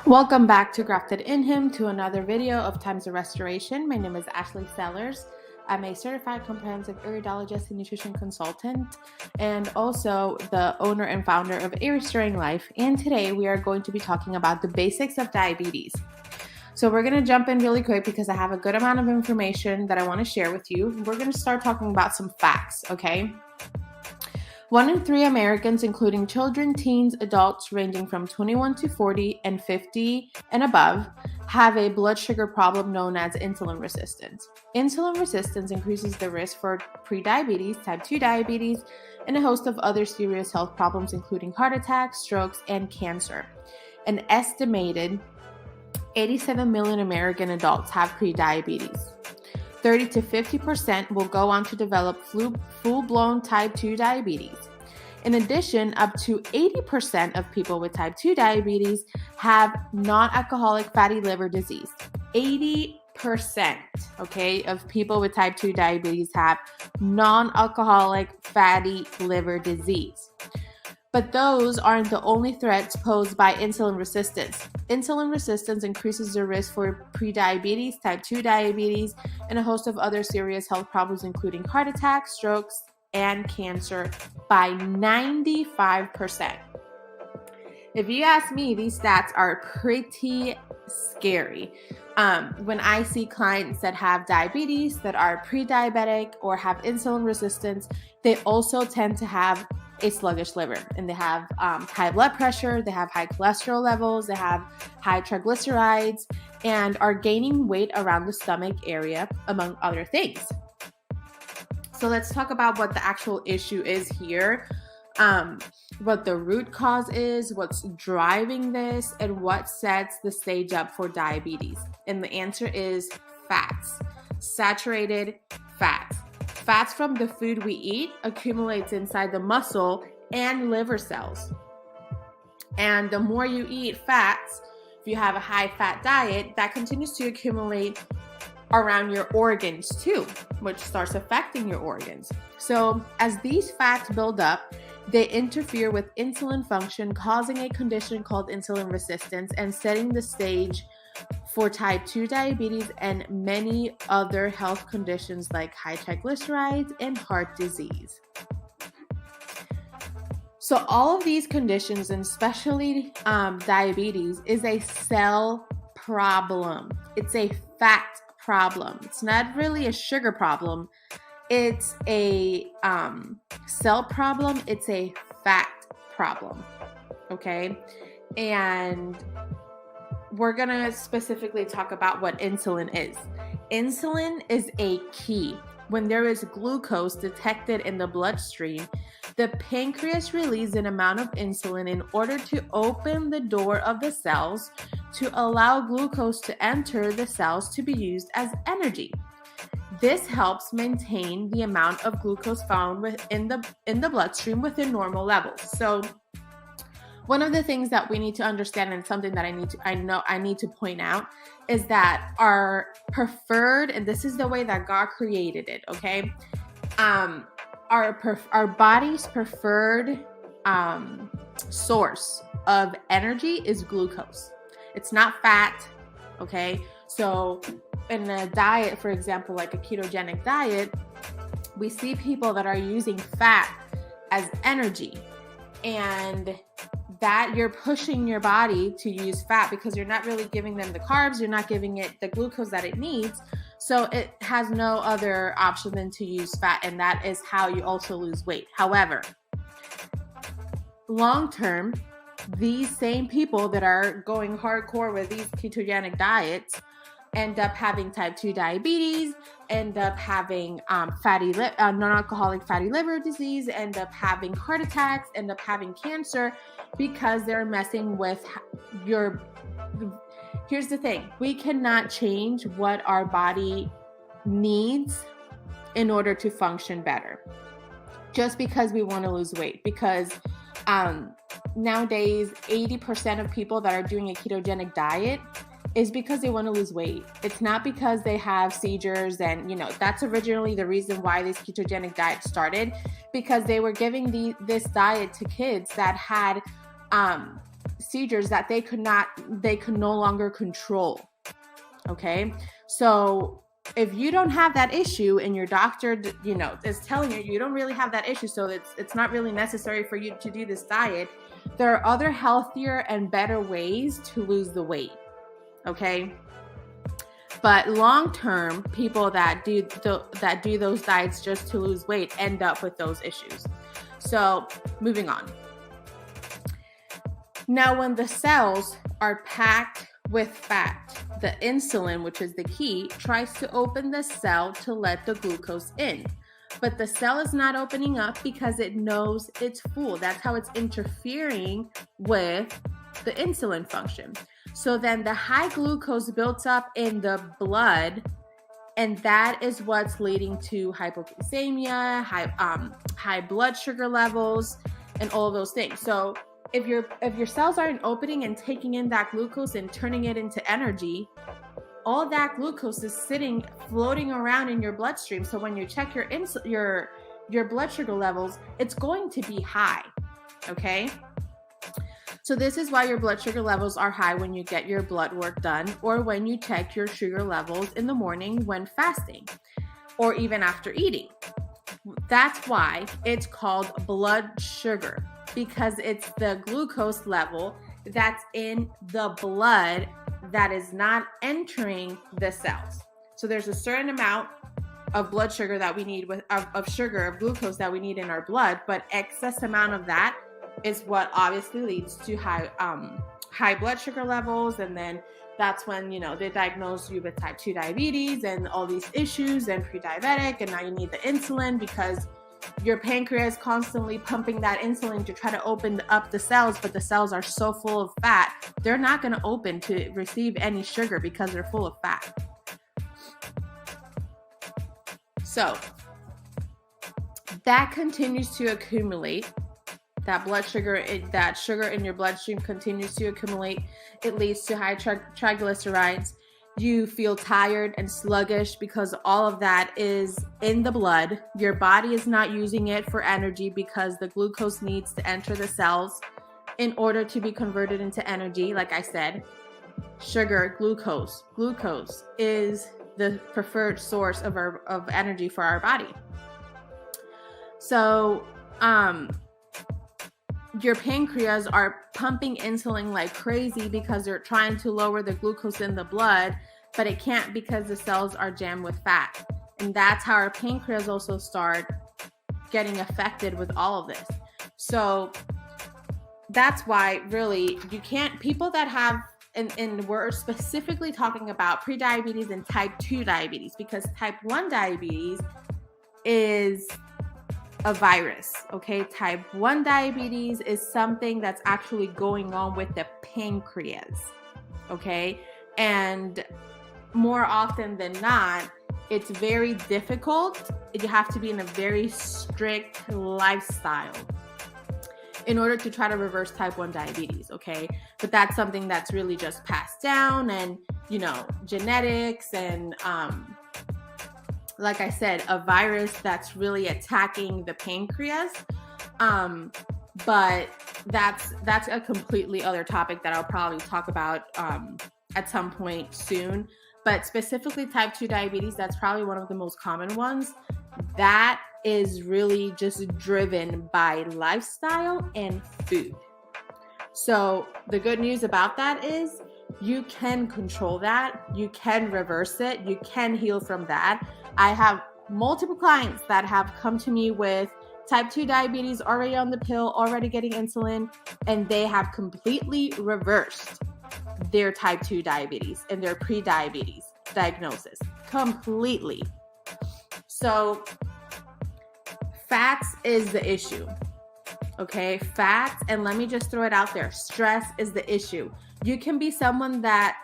Welcome back to Grafted in Him, to another video of Times of Restoration. My name is Ashley Sellers. I'm a certified comprehensive iridologist and nutrition consultant, and also the owner and founder of A Restoring Life. And today we are going to be talking about the basics of diabetes. So we're going to jump in really quick because I have a good amount of information that I want to share with you. We're going to start talking about some facts, okay? 1 in 3 Americans, including children, teens, adults ranging from 21 to 40 and 50 and above, have a blood sugar problem known as insulin resistance. Insulin resistance increases the risk for prediabetes, type 2 diabetes, and a host of other serious health problems, including heart attacks, strokes, and cancer. An estimated 87 million American adults have prediabetes. 30 to 50% will go on to develop full-blown type 2 diabetes. In addition, up to 80% of people with type 2 diabetes have non-alcoholic fatty liver disease. 80%, okay, of people with type 2 diabetes have non-alcoholic fatty liver disease. But those aren't the only threats posed by insulin resistance. Insulin resistance increases the risk for prediabetes, type 2 diabetes, and a host of other serious health problems, including heart attacks, strokes, and cancer by 95%. If you ask me, these stats are pretty scary. When I see clients that have diabetes, that are pre-diabetic or have insulin resistance, they also tend to have a sluggish liver, and they have high blood pressure, they have high cholesterol levels, they have high triglycerides, and are gaining weight around the stomach area, among other things. So let's talk about what the actual issue is here, what the root cause is, what's driving this, and what sets the stage up for diabetes. And the answer is fats, saturated fats. Fats from the food we eat accumulates inside the muscle and liver cells. And the more you eat fats, if you have a high fat diet, that continues to accumulate around your organs too, which starts affecting your organs. So as these fats build up, they interfere with insulin function, causing a condition called insulin resistance and setting the stage for type 2 diabetes and many other health conditions like high triglycerides and heart disease. So all of these conditions, and especially diabetes, is a cell problem. It's a fat problem. It's not really a sugar problem. It's a cell problem. It's a fat problem. Okay? And we're going to specifically talk about what insulin is. Insulin is a key. When there is glucose detected in the bloodstream, the pancreas releases an amount of insulin in order to open the door of the cells to allow glucose to enter the cells to be used as energy. This helps maintain the amount of glucose found in the bloodstream within normal levels. So one of the things that we need to understand, and something that I need to point out, is that our preferred, and this is the way that God created it, okay? Our body's preferred source of energy is glucose. It's not fat, okay? So in a diet, for example, like a ketogenic diet, we see people that are using fat as energy, and that you're pushing your body to use fat because you're not really giving them the carbs, you're not giving it the glucose that it needs. So it has no other option than to use fat, and that is how you also lose weight. However, long term, these same people that are going hardcore with these ketogenic diets end up having type 2 diabetes, end up having non-alcoholic fatty liver disease, end up having heart attacks, end up having cancer, because they're messing with your... Here's the thing. We cannot change what our body needs in order to function better, just because we want to lose weight. Because nowadays, 80% of people that are doing a ketogenic diet is because they want to lose weight. It's not because they have seizures. And, that's originally the reason why this ketogenic diet started, because they were giving this diet to kids that had seizures that they could no longer control. Okay. So if you don't have that issue and your doctor, is telling you don't really have that issue, so it's not really necessary for you to do this diet, there are other healthier and better ways to lose the weight. Okay. But long term, people that do those diets just to lose weight end up with those issues. So moving on. Now, when the cells are packed with fat, the insulin, which is the key, tries to open the cell to let the glucose in. But the cell is not opening up because it knows it's full. That's how it's interfering with the insulin function. So then the high glucose builds up in the blood, and that is what's leading to hypoglycemia, high blood sugar levels, and all of those things. So if your cells aren't opening and taking in that glucose and turning it into energy, all that glucose is floating around in your bloodstream. So when you check your blood sugar levels, it's going to be high. Okay. So this is why your blood sugar levels are high when you get your blood work done, or when you check your sugar levels in the morning when fasting, or even after eating. That's why it's called blood sugar, because it's the glucose level that's in the blood that is not entering the cells. So there's a certain amount of blood sugar that we need of glucose that we need in our blood, but excess amount of that is what obviously leads to high blood sugar levels. And then that's when, they diagnose you with type 2 diabetes and all these issues, and pre-diabetic, and now you need the insulin because your pancreas constantly pumping that insulin to try to open up the cells, but the cells are so full of fat, they're not going to open to receive any sugar because they're full of fat. So that continues to accumulate. That sugar in your bloodstream continues to accumulate. It leads to high triglycerides. You feel tired and sluggish because all of that is in the blood. Your body is not using it for energy because the glucose needs to enter the cells in order to be converted into energy. Like I said, sugar, glucose is the preferred source of energy for our body. So, your pancreas are pumping insulin like crazy because they're trying to lower the glucose in the blood, but it can't because the cells are jammed with fat. And that's how our pancreas also start getting affected with all of this. So that's why really people that have, and we're specifically talking about prediabetes and type 2 diabetes, because type 1 diabetes is a virus. Okay. Type 1 diabetes is something that's actually going on with the pancreas. Okay. And more often than not, it's very difficult. You have to be in a very strict lifestyle in order to try to reverse type 1 diabetes. Okay. But that's something that's really just passed down, and, genetics, and, like I said, a virus that's really attacking the pancreas. But that's a completely other topic that I'll probably talk about at some point soon. But specifically type 2 diabetes, that's probably one of the most common ones. That is really just driven by lifestyle and food. So the good news about that is you can control that. You can reverse it. You can heal from that. I have multiple clients that have come to me with type 2 diabetes, already on the pill, already getting insulin, and they have completely reversed their type 2 diabetes and their pre-diabetes diagnosis completely. So fats is the issue. Okay, fats, and let me just throw it out there, stress is the issue. You can be someone that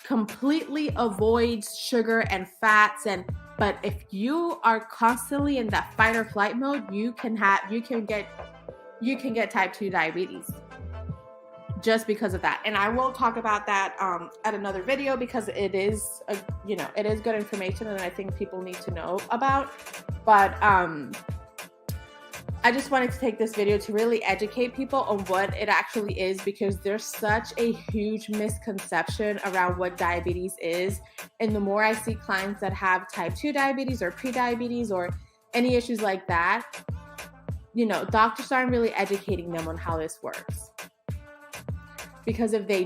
completely avoids sugar and fats, but if you are constantly in that fight or flight mode, you can get type 2 diabetes. just because of that. And I will talk about that at another video, because it is it is good information and I think people need to know about. But I just wanted to take this video to really educate people on what it actually is, because there's such a huge misconception around what diabetes is. And the more I see clients that have type 2 diabetes or pre-diabetes or any issues like that, doctors aren't really educating them on how this works. Because if they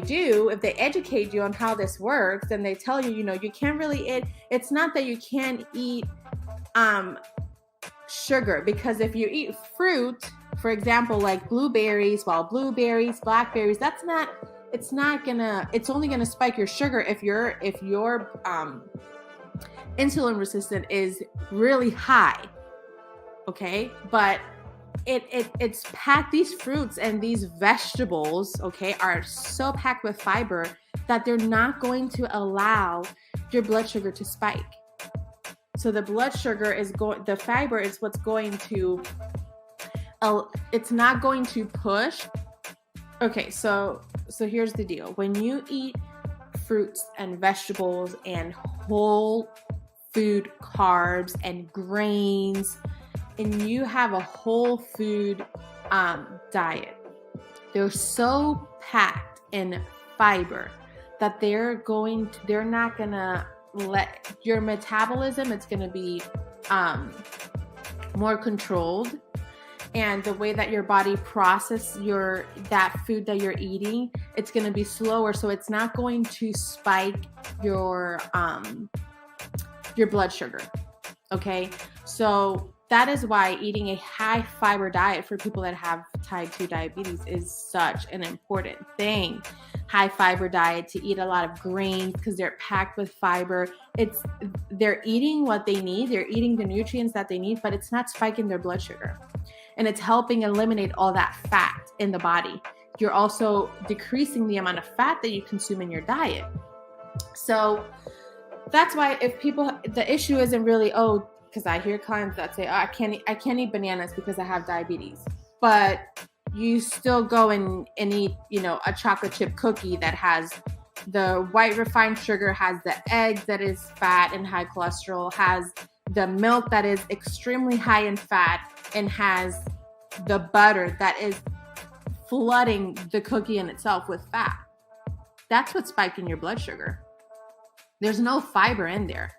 educate you on how this works, then they tell you, you can't really it's not that you can't eat sugar, because if you eat fruit, for example, like blueberries, blackberries, it's only gonna spike your sugar if your insulin resistance is really high. Okay, but it's packed, these fruits and these vegetables, okay, are so packed with fiber that they're not going to allow your blood sugar to spike. So the blood sugar the fiber is what's going to, it's not going to push. Okay, so here's the deal. When you eat fruits and vegetables and whole food carbs and grains, and you have a whole food diet, they're so packed in fiber that they're not gonna let your metabolism, it's gonna be more controlled, and the way that your body processes that food that you're eating, it's gonna be slower, so it's not going to spike your blood sugar. Okay, so that is why eating a high fiber diet for people that have type 2 diabetes is such an important thing. High fiber diet, to eat a lot of grains because they're packed with fiber. They're eating what they need. They're eating the nutrients that they need, but it's not spiking their blood sugar. And it's helping eliminate all that fat in the body. You're also decreasing the amount of fat that you consume in your diet. So that's why the issue isn't really, because I hear clients that say, I can't eat bananas because I have diabetes. But you still go and eat, a chocolate chip cookie that has the white refined sugar, has the eggs that is fat and high cholesterol, has the milk that is extremely high in fat, and has the butter that is flooding the cookie in itself with fat. That's what's spiking your blood sugar. There's no fiber in there.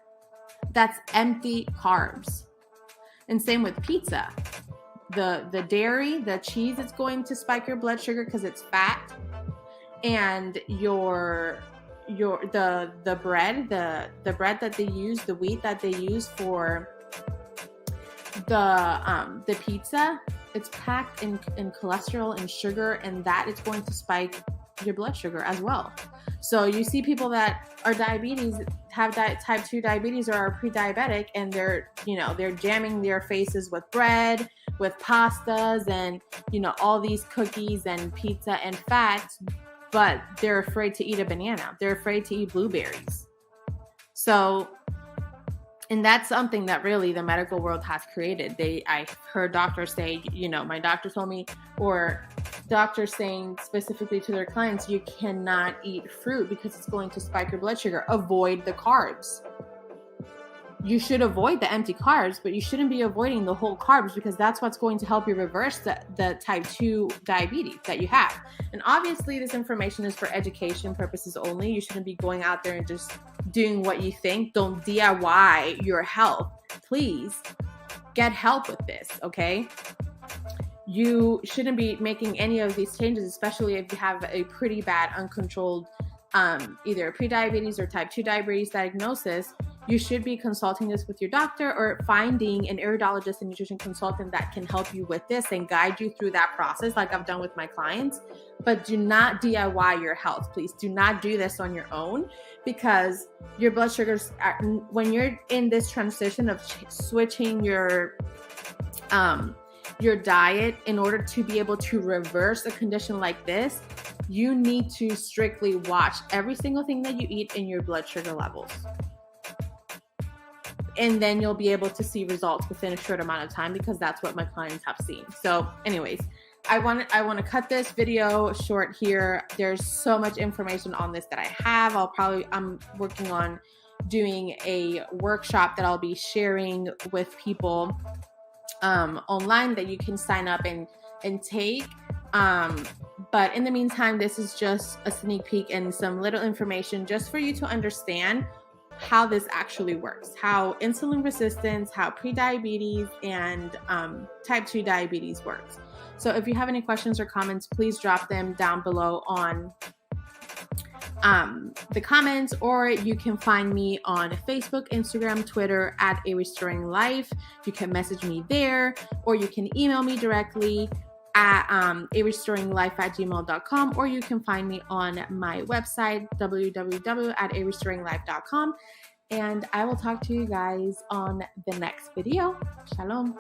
That's empty carbs. And same with pizza. The dairy, the cheese, it's going to spike your blood sugar because it's fat. And the bread, the bread that they use, the wheat that they use for the pizza, it's packed in cholesterol and sugar, and that is going to spike your blood sugar as well. So you see people that are have type 2 diabetes or are pre-diabetic, and they're jamming their faces with bread, with pastas, and all these cookies and pizza and fats, but they're afraid to eat a banana. They're afraid to eat blueberries. So, and that's something that really the medical world has created. I heard doctors say, my doctor told me, or doctors saying specifically to their clients, you cannot eat fruit because it's going to spike your blood sugar. Avoid the carbs. You should avoid the empty carbs, but you shouldn't be avoiding the whole carbs, because that's what's going to help you reverse the type 2 diabetes that you have. And obviously this information is for education purposes only. You shouldn't be going out there and just doing what you think. Don't DIY your health. Please get help with this, okay? You shouldn't be making any of these changes, especially if you have a pretty bad uncontrolled either pre-diabetes or type 2 diabetes diagnosis. You should be consulting this with your doctor, or finding an iridologist and nutrition consultant that can help you with this and guide you through that process, like I've done with my clients. But do not DIY your health, please. Do not do this on your own, because your blood sugars when you're in this transition of switching your diet in order to be able to reverse a condition like this, you need to strictly watch every single thing that you eat in your blood sugar levels. And then you'll be able to see results within a short amount of time, because that's what my clients have seen. So anyways, I want to cut this video short here. There's so much information on this that I have. I'm working on doing a workshop that I'll be sharing with people online that you can sign up and take. But in the meantime, this is just a sneak peek and some little information just for you to understand how this actually works, how insulin resistance, how prediabetes, and type 2 diabetes works. So if you have any questions or comments, please drop them down below on the comments, or you can find me on Facebook, Instagram, Twitter at A Restoring Life. You can message me there, or you can email me directly at arestoringlife@gmail.com, or you can find me on my website, www.arestoringlife.com. And I will talk to you guys on the next video. Shalom.